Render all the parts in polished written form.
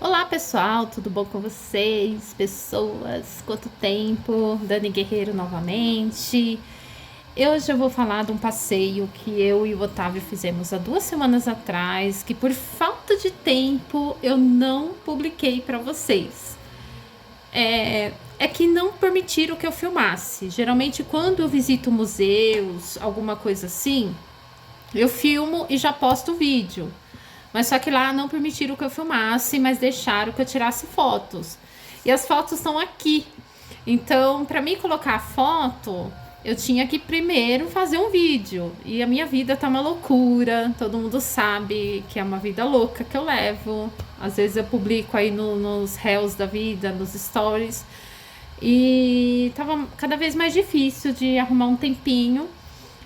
Olá pessoal, tudo bom com vocês? Pessoas, quanto tempo? Dani Guerreiro novamente. Hoje eu vou falar de um passeio que eu e o Otávio fizemos há 2 semanas atrás, que por falta de tempo eu não publiquei para vocês. É que não permitiram que eu filmasse. Geralmente quando eu visito museus, alguma coisa assim, eu filmo e já posto o vídeo. Mas só que lá não permitiram que eu filmasse, mas deixaram que eu tirasse fotos. E as fotos estão aqui. Então, para mim colocar a foto, eu tinha que primeiro fazer um vídeo. E a minha vida tá uma loucura. Todo mundo sabe que é uma vida louca que eu levo. Às vezes eu publico aí nos reels da vida, nos stories. E tava cada vez mais difícil de arrumar um tempinho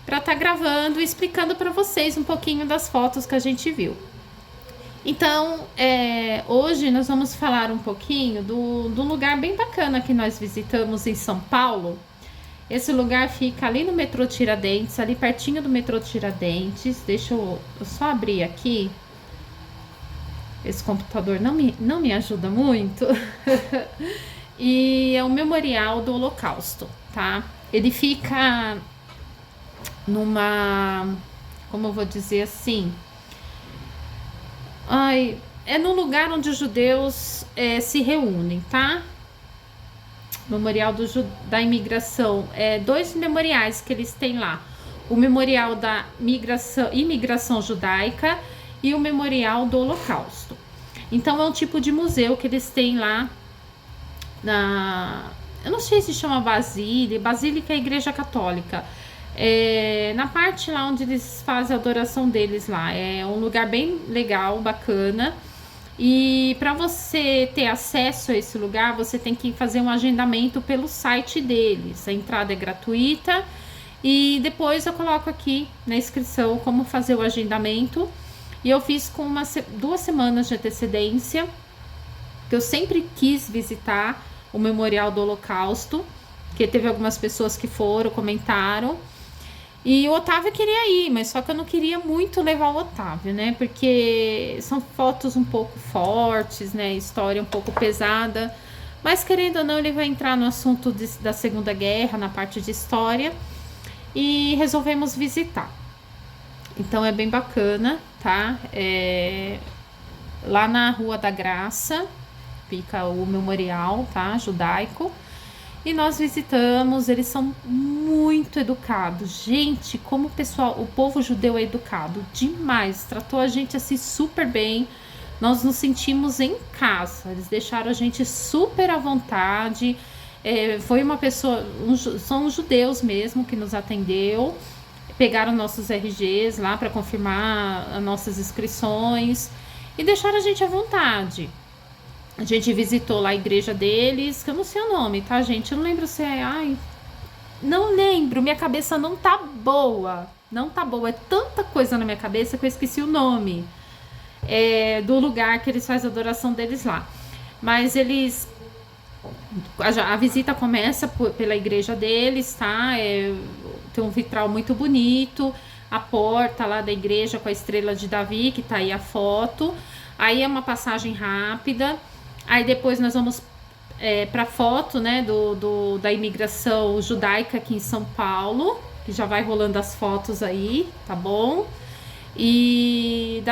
para estar gravando e explicando para vocês um pouquinho das fotos que a gente viu. Então, hoje nós vamos falar um pouquinho do lugar bem bacana que nós visitamos em São Paulo. Esse lugar fica ali no metrô Tiradentes, ali pertinho do metrô Tiradentes. Deixa eu só abrir aqui. Esse computador não me ajuda muito. E é o Memorial do Holocausto, tá? Ele fica numa, como eu vou dizer assim, é no lugar onde os judeus se reúnem, tá? Memorial da Imigração. Dois memoriais que eles têm lá. O Memorial da Imigração Judaica e o Memorial do Holocausto. Então é um tipo de museu que eles têm lá eu não sei se chama Basílica é a Igreja Católica. Na parte lá onde eles fazem a adoração deles lá. É um lugar bem legal, bacana. E para você ter acesso a esse lugar, você tem que fazer um agendamento pelo site deles. A entrada é gratuita. E depois eu coloco aqui na inscrição como fazer o agendamento. E eu fiz com 2 semanas de antecedência, que eu sempre quis visitar o Memorial do Holocausto, que teve algumas pessoas que foram, comentaram. E o Otávio queria ir, mas só que eu não queria muito levar o Otávio, né? Porque são fotos um pouco fortes, né? História um pouco pesada. Mas querendo ou não, ele vai entrar no assunto da Segunda Guerra, na parte de história. E resolvemos visitar. Então é bem bacana, tá? Lá na Rua da Graça fica o memorial, tá? Judaico. E nós visitamos, eles são muito educados. Gente, como o povo judeu é educado demais. Tratou a gente assim super bem. Nós nos sentimos em casa. Eles deixaram a gente super à vontade. Foi uma pessoa, são os judeus mesmo que nos atendeu. Pegaram nossos RGs lá para confirmar as nossas inscrições e deixaram a gente à vontade. A gente visitou lá a igreja deles, que eu não sei o nome, tá, gente? Eu não lembro se é... não lembro, minha cabeça não tá boa. Não tá boa, é tanta coisa na minha cabeça que eu esqueci o nome do lugar que eles fazem a adoração deles lá. Mas eles... A visita começa pela igreja deles, tá? Tem um vitral muito bonito, a porta lá da igreja com a estrela de Davi, que tá aí a foto. Aí é uma passagem rápida. Aí depois nós vamos para foto, né, da imigração judaica aqui em São Paulo, que já vai rolando as fotos aí, tá bom? E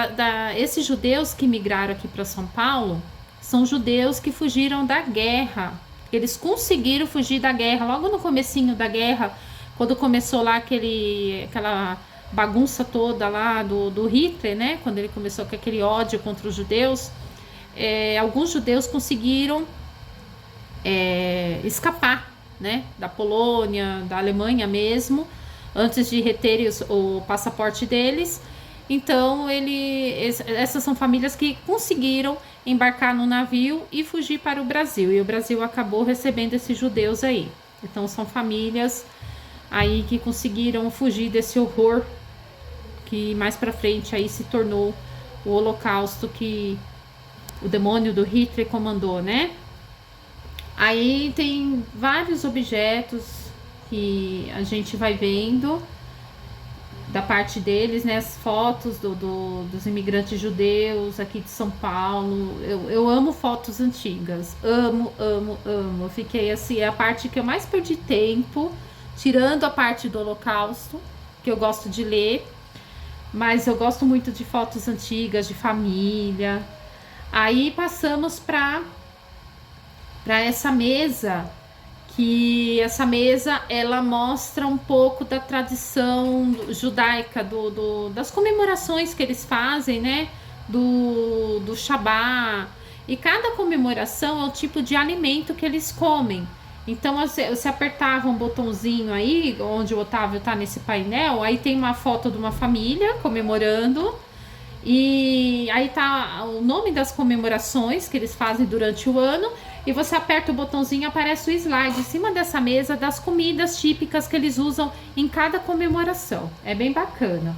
esses judeus que migraram aqui para São Paulo são judeus que fugiram da guerra. Eles conseguiram fugir da guerra logo no comecinho da guerra, quando começou lá aquela bagunça toda lá do Hitler, né? Quando ele começou com aquele ódio contra os judeus. Alguns judeus conseguiram escapar, né, da Polônia, da Alemanha mesmo, antes de reterem o passaporte deles. Então essas são famílias que conseguiram embarcar no navio e fugir para o Brasil, e o Brasil acabou recebendo esses judeus aí. Então são famílias aí que conseguiram fugir desse horror que mais para frente aí se tornou o Holocausto, que o demônio do Hitler comandou, né? Aí tem vários objetos que a gente vai vendo. da parte deles, né? As fotos dos imigrantes judeus aqui de São Paulo. Eu amo fotos antigas. Amo, amo, amo. Eu fiquei assim, é a parte que eu mais perdi tempo, tirando a parte do Holocausto, que eu gosto de ler. Mas eu gosto muito de fotos antigas, de família. Aí passamos para essa mesa, que essa mesa ela mostra um pouco da tradição judaica, das comemorações que eles fazem, né? Do Shabá. E cada comemoração é o tipo de alimento que eles comem. Então você apertava um botãozinho aí, onde o Otávio tá nesse painel, aí tem uma foto de uma família comemorando. E aí tá o nome das comemorações que eles fazem durante o ano. E você aperta o botãozinho e aparece o slide em cima dessa mesa das comidas típicas que eles usam em cada comemoração. É bem bacana.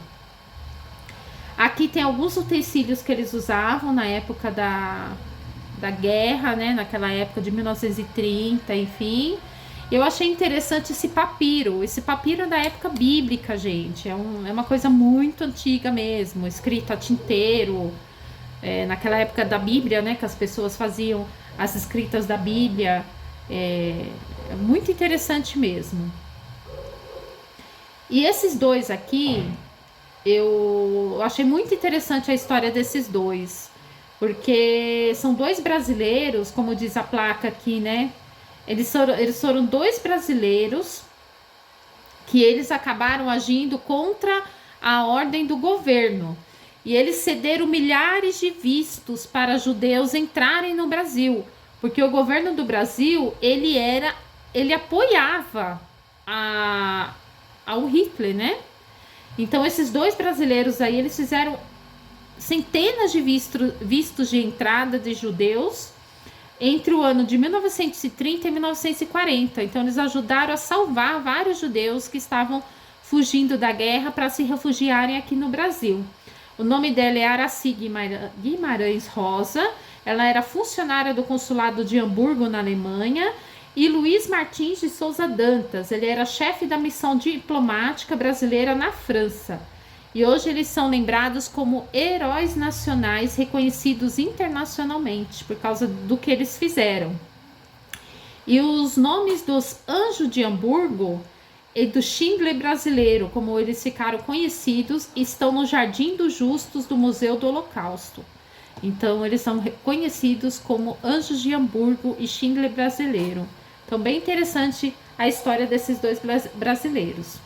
Aqui tem alguns utensílios que eles usavam na época da guerra, né? Naquela época de 1930, enfim. Eu achei interessante esse papiro. Esse papiro é da época bíblica, gente. É uma coisa muito antiga mesmo, escrito a tinteiro. Naquela época da Bíblia, né? Que as pessoas faziam as escritas da Bíblia. É muito interessante mesmo. E esses dois aqui, eu achei muito interessante a história desses dois. Porque são dois brasileiros, como diz a placa aqui, né? Eles foram dois brasileiros que eles acabaram agindo contra a ordem do governo. E eles cederam milhares de vistos para judeus entrarem no Brasil. Porque o governo do Brasil, ele apoiava ao Hitler, né? Então esses dois brasileiros aí, eles fizeram centenas de vistos de entrada de judeus entre o ano de 1930 e 1940. Então eles ajudaram a salvar vários judeus que estavam fugindo da guerra para se refugiarem aqui no Brasil. O nome dela é Aracy Guimarães Rosa. Ela era funcionária do consulado de Hamburgo, na Alemanha. E Luiz Martins de Souza Dantas, ele era chefe da missão diplomática brasileira na França. E hoje eles são lembrados como heróis nacionais reconhecidos internacionalmente por causa do que eles fizeram. E os nomes dos Anjos de Hamburgo e do Schindler brasileiro, como eles ficaram conhecidos, estão no Jardim dos Justos do Museu do Holocausto. Então eles são reconhecidos como Anjos de Hamburgo e Schindler brasileiro. Então bem interessante a história desses dois brasileiros.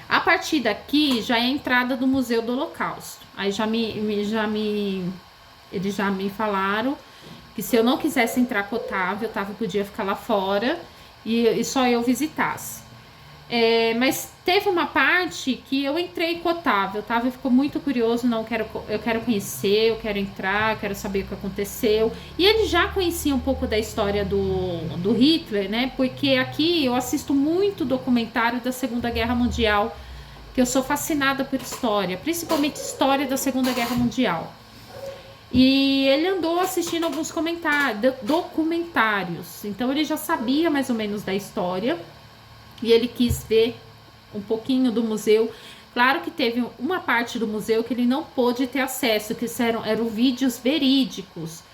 A partir daqui já é a entrada do Museu do Holocausto. Aí eles já me falaram que se eu não quisesse entrar com o Otávio podia ficar lá fora e só eu visitasse. Mas teve uma parte que eu entrei com o Otávio. O Otávio ficou muito curioso, eu quero conhecer, eu quero entrar, eu quero saber o que aconteceu. E ele já conhecia um pouco da história do Hitler, né? Porque aqui eu assisto muito documentário da Segunda Guerra Mundial, que eu sou fascinada por história, principalmente história da Segunda Guerra Mundial. E ele andou assistindo alguns documentários, então ele já sabia mais ou menos da história. E ele quis ver um pouquinho do museu. Claro que teve uma parte do museu que ele não pôde ter acesso, que eram vídeos verídicos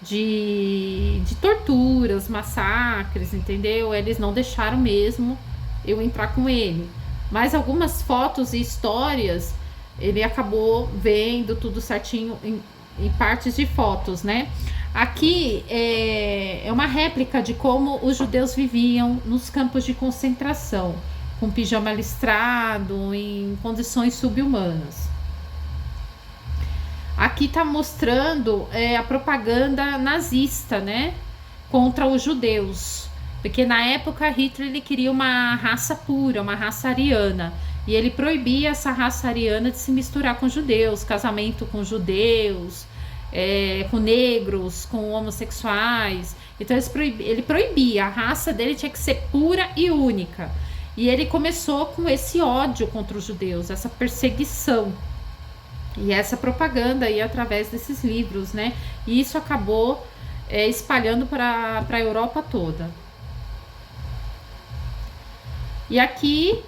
de torturas, massacres, entendeu? Eles não deixaram mesmo eu entrar com ele. Mas algumas fotos e histórias, ele acabou vendo tudo certinho em partes de fotos, né? Aqui é uma réplica de como os judeus viviam nos campos de concentração, com pijama listrado, em condições subhumanas. Aqui está mostrando a propaganda nazista, né, contra os judeus. Porque na época Hitler ele queria uma raça pura, uma raça ariana. E ele proibia essa raça ariana de se misturar com judeus, casamento com judeus, com negros, com homossexuais. Então ele proibia, a raça dele tinha que ser pura e única. E ele começou com esse ódio contra os judeus, essa perseguição. E essa propaganda aí através desses livros, né? E isso acabou espalhando para a Europa toda. E aqui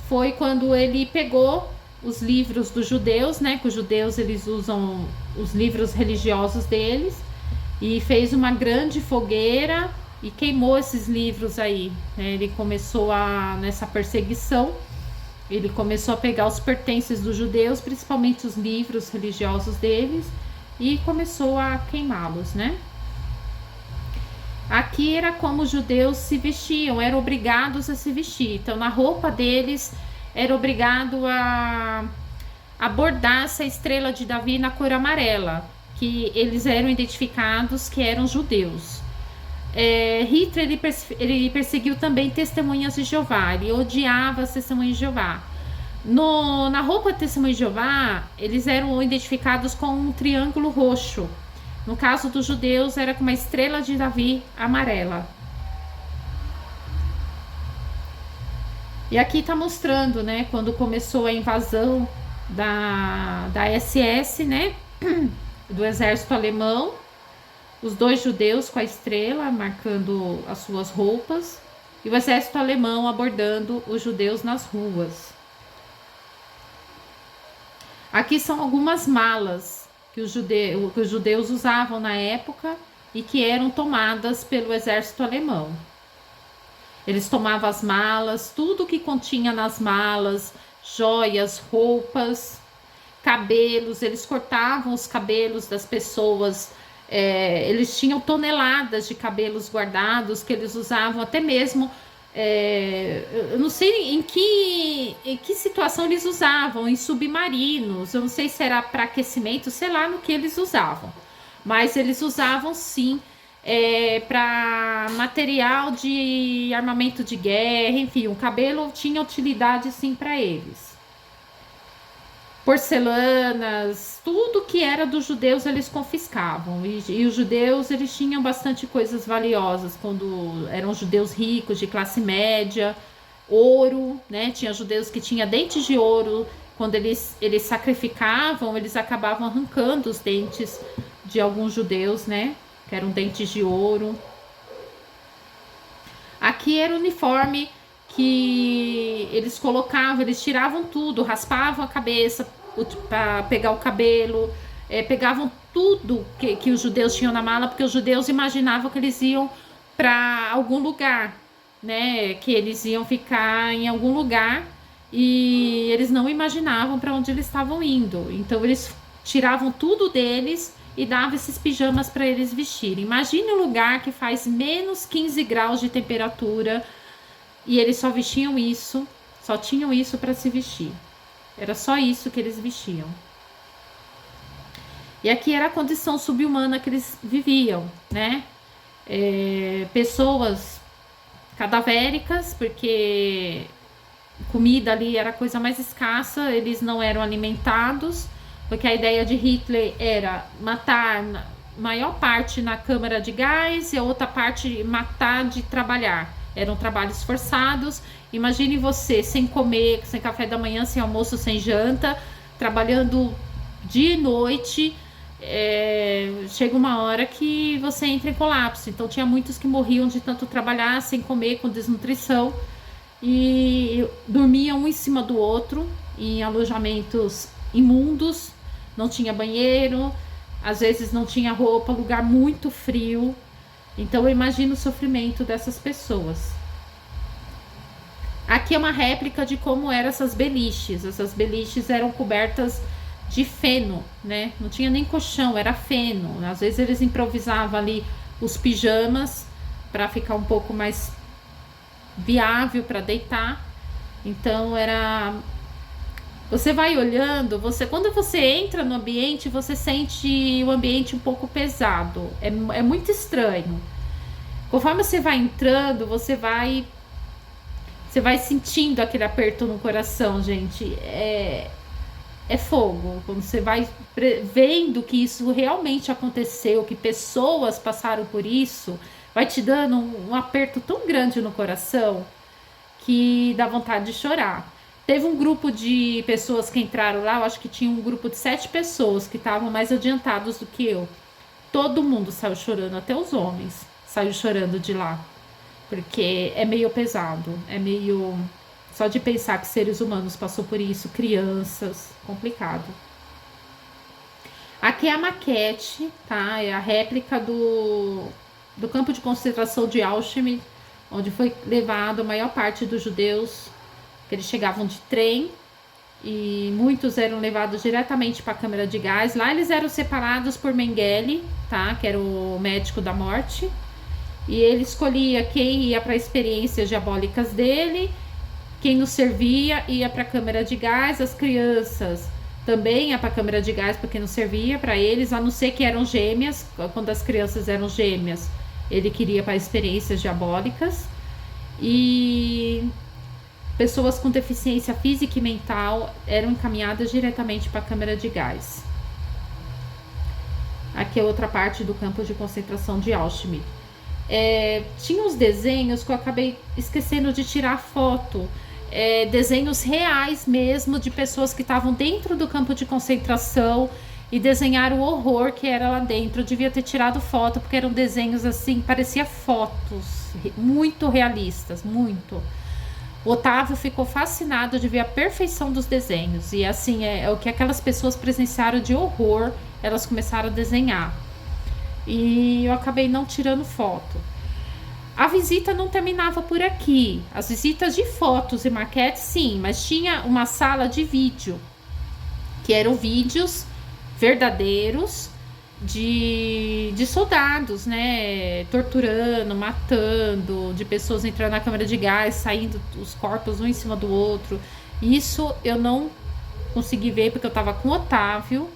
foi quando ele pegou os livros dos judeus, né? Que os judeus eles usam os livros religiosos deles, e fez uma grande fogueira e queimou esses livros aí, né? Ele começou nessa perseguição, ele começou a pegar os pertences dos judeus, principalmente os livros religiosos deles, e começou a queimá-los, né? Aqui era como os judeus se vestiam, eram obrigados a se vestir. Então, na roupa deles, era obrigado a bordar essa estrela de Davi na cor amarela, que eles eram identificados que eram judeus. Hitler ele perseguiu também testemunhas de Jeová, ele odiava as testemunhas de Jeová. Na roupa de testemunhas de Jeová, eles eram identificados com um triângulo roxo. No caso dos judeus, era com uma estrela de Davi amarela. E aqui está mostrando, né, quando começou a invasão da SS, né, do exército alemão, os dois judeus com a estrela marcando as suas roupas e o exército alemão abordando os judeus nas ruas. Aqui são algumas malas que os judeus usavam na época e que eram tomadas pelo exército alemão. Eles tomavam as malas, tudo que continha nas malas, joias, roupas, cabelos, eles cortavam os cabelos das pessoas, eles tinham toneladas de cabelos guardados que eles usavam até mesmo, eu não sei em que situação eles usavam, em submarinos, eu não sei se era para aquecimento, sei lá no que eles usavam, mas eles usavam sim para material de armamento de guerra, enfim, o cabelo tinha utilidade sim para eles. Porcelanas, tudo que era dos judeus eles confiscavam, e os judeus eles tinham bastante coisas valiosas quando eram judeus ricos, de classe média, ouro, né? Tinha judeus que tinham dentes de ouro, quando eles sacrificavam, eles acabavam arrancando os dentes de alguns judeus, né? Que eram dentes de ouro. Aqui era o uniforme que eles colocavam, eles tiravam tudo, raspavam a cabeça para pegar o cabelo, pegavam tudo que os judeus tinham na mala, porque os judeus imaginavam que eles iam para algum lugar, né? Que eles iam ficar em algum lugar e eles não imaginavam para onde eles estavam indo. Então eles tiravam tudo deles e davam esses pijamas para eles vestirem. Imagine um lugar que faz menos 15 graus de temperatura e eles só vestiam isso, só tinham isso para se vestir. Era só isso que eles vestiam. E aqui era a condição subhumana que eles viviam, né? Pessoas cadavéricas, porque comida ali era a coisa mais escassa, eles não eram alimentados, porque a ideia de Hitler era matar maior parte na câmara de gás e a outra parte matar de trabalhar. Eram trabalhos forçados. Imagine você sem comer, sem café da manhã, sem almoço, sem janta, trabalhando dia e noite. Chega uma hora que você entra em colapso. Então tinha muitos que morriam de tanto trabalhar, sem comer, com desnutrição, e dormiam um em cima do outro em alojamentos imundos, não tinha banheiro, às vezes não tinha roupa, lugar muito frio. Então eu imagino o sofrimento dessas pessoas. Aqui é uma réplica de como eram essas beliches. Essas beliches eram cobertas de feno, né? Não tinha nem colchão, era feno. Às vezes eles improvisavam ali os pijamas para ficar um pouco mais viável para deitar. Então era... Você vai olhando, quando você entra no ambiente, você sente o ambiente um pouco pesado. É muito estranho. Conforme você vai entrando, você vai sentindo aquele aperto no coração, gente. É fogo. Quando você vai vendo que isso realmente aconteceu, que pessoas passaram por isso, vai te dando um aperto tão grande no coração que dá vontade de chorar. Teve um grupo de pessoas que entraram lá, eu acho que tinha um grupo de 7 pessoas que estavam mais adiantados do que eu. Todo mundo saiu chorando, até os homens saiu chorando de lá, porque é meio pesado, Só de pensar que seres humanos passou por isso, crianças, complicado. Aqui é a maquete, tá? É a réplica do campo de concentração de Auschwitz, onde foi levado a maior parte dos judeus, que eles chegavam de trem, e muitos eram levados diretamente para a câmara de gás. Lá eles eram separados por Mengele, tá? Que era o médico da morte, e ele escolhia quem ia para experiências diabólicas dele, quem nos servia ia para a câmara de gás, as crianças também ia para a câmara de gás porque não servia para eles, a não ser que eram gêmeas. Quando as crianças eram gêmeas, ele queria para experiências diabólicas. E pessoas com deficiência física e mental eram encaminhadas diretamente para a câmara de gás. Aqui é outra parte do campo de concentração de Auschwitz. Tinha uns desenhos que eu acabei esquecendo de tirar foto. Desenhos reais mesmo de pessoas que estavam dentro do campo de concentração e desenharam o horror que era lá dentro. Eu devia ter tirado foto, porque eram desenhos assim, parecia fotos muito realistas, muito. O Otávio ficou fascinado de ver a perfeição dos desenhos, e assim, é o que aquelas pessoas presenciaram de horror, elas começaram a desenhar, e eu acabei não tirando foto. A visita não terminava por aqui. As visitas de fotos e maquetes, sim, mas tinha uma sala de vídeo, que eram vídeos verdadeiros de soldados, né? Torturando, matando, de pessoas entrando na câmara de gás, saindo os corpos um em cima do outro. Isso eu não consegui ver porque eu tava com o Otávio.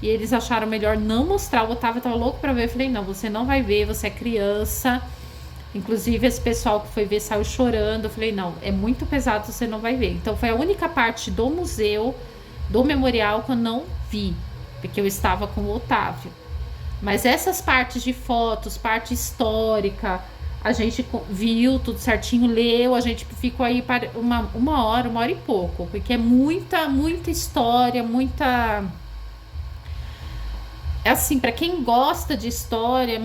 E eles acharam melhor não mostrar. O Otávio tava louco pra ver. Eu falei, não, você não vai ver, você é criança. Inclusive, esse pessoal que foi ver saiu chorando. Eu falei, não, é muito pesado, você não vai ver. Então, foi a única parte do museu, do memorial, que eu não vi, porque eu estava com o Otávio. Mas essas partes de fotos, parte histórica, a gente viu tudo certinho, leu, a gente ficou aí para uma hora e pouco, porque é muita história, muita... Assim, para quem gosta de história,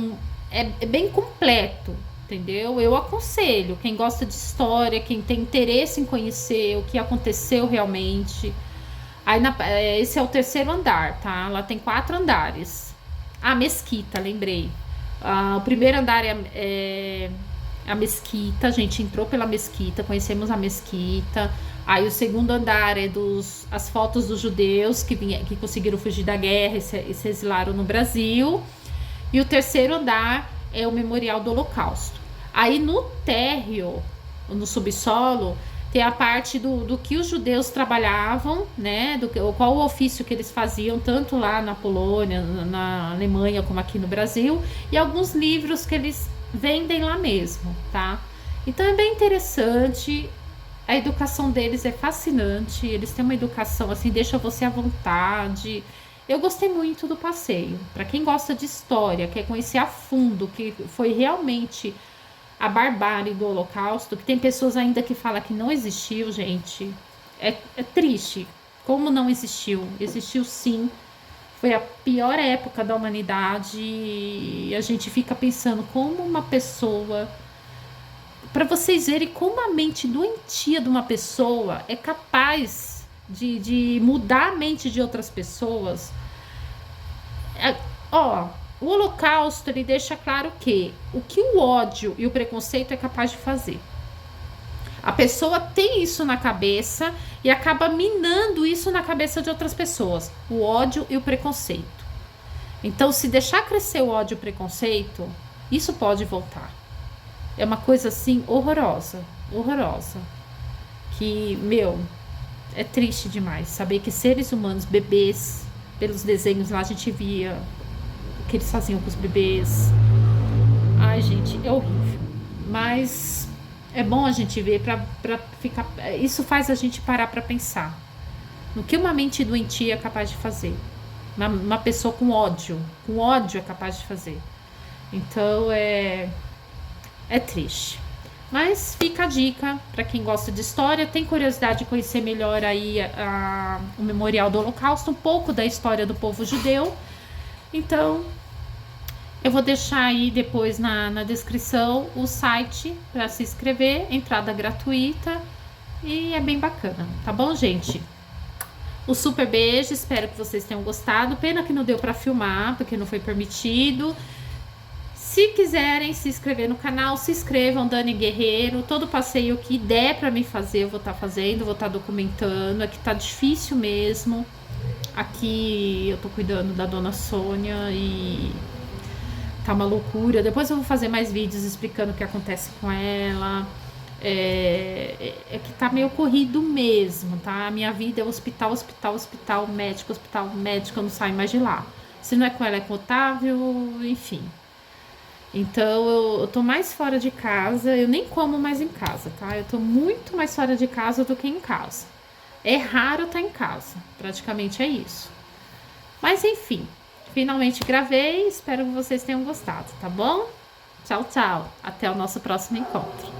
é bem completo. Entendeu? Eu aconselho quem gosta de história, quem tem interesse em conhecer o que aconteceu realmente. Aí esse é o terceiro andar, tá? Lá tem 4 andares. Mesquita, lembrei. O primeiro andar é a mesquita. A gente entrou pela mesquita, conhecemos a mesquita. Aí o segundo andar é as fotos dos judeus que conseguiram fugir da guerra e se exilaram no Brasil. E o terceiro andar é o Memorial do Holocausto. Aí no térreo, no subsolo, tem a parte do que os judeus trabalhavam, né? Qual o ofício que eles faziam, tanto lá na Polônia, na Alemanha, como aqui no Brasil. E alguns livros que eles vendem lá mesmo, tá? Então é bem interessante. A educação deles é fascinante. Eles têm uma educação assim, deixa você à vontade. Eu gostei muito do passeio. Para quem gosta de história, quer conhecer a fundo que foi realmente a barbárie do Holocausto, que tem pessoas ainda que falam que não existiu, gente. É triste. Como não existiu? Existiu sim. Foi a pior época da humanidade. E a gente fica pensando como uma pessoa... Para vocês verem como a mente doentia de uma pessoa é capaz de mudar a mente de outras pessoas. O Holocausto, ele deixa claro o que o ódio e o preconceito é capaz de fazer. A pessoa tem isso na cabeça e acaba minando isso na cabeça de outras pessoas. O ódio e o preconceito. Então, se deixar crescer o ódio e o preconceito, isso pode voltar. É uma coisa assim horrorosa. Horrorosa. Que, é triste demais saber que seres humanos, bebês, pelos desenhos lá a gente via o que eles faziam com os bebês. Ai, gente, é horrível. Mas é bom a gente ver pra ficar... Isso faz a gente parar pra pensar no que uma mente doentia é capaz de fazer. Uma pessoa com ódio é capaz de fazer. Então é triste. Mas fica a dica para quem gosta de história, tem curiosidade de conhecer melhor aí o Memorial do Holocausto, um pouco da história do povo judeu. Então, eu vou deixar aí depois na descrição o site para se inscrever, entrada gratuita. e é bem bacana, tá bom, gente? Um super beijo, espero que vocês tenham gostado. Pena que não deu pra filmar, porque não foi permitido. Se quiserem se inscrever no canal, se inscrevam, Dani Guerreiro. Todo passeio que der pra mim fazer, eu vou estar fazendo, vou estar documentando. Aqui tá difícil mesmo. Aqui eu tô cuidando da dona Sônia e tá uma loucura. Depois eu vou fazer mais vídeos explicando o que acontece com ela. É que tá meio corrido mesmo, tá? A minha vida é hospital, hospital, hospital, médico, eu não saio mais de lá. Se não é com ela, é com o Otávio, enfim. Então eu tô mais fora de casa, eu nem como mais em casa, tá? Eu tô muito mais fora de casa do que em casa. É raro estar em casa, praticamente é isso. Mas enfim, finalmente gravei, espero que vocês tenham gostado, tá bom? Tchau, tchau. Até o nosso próximo encontro.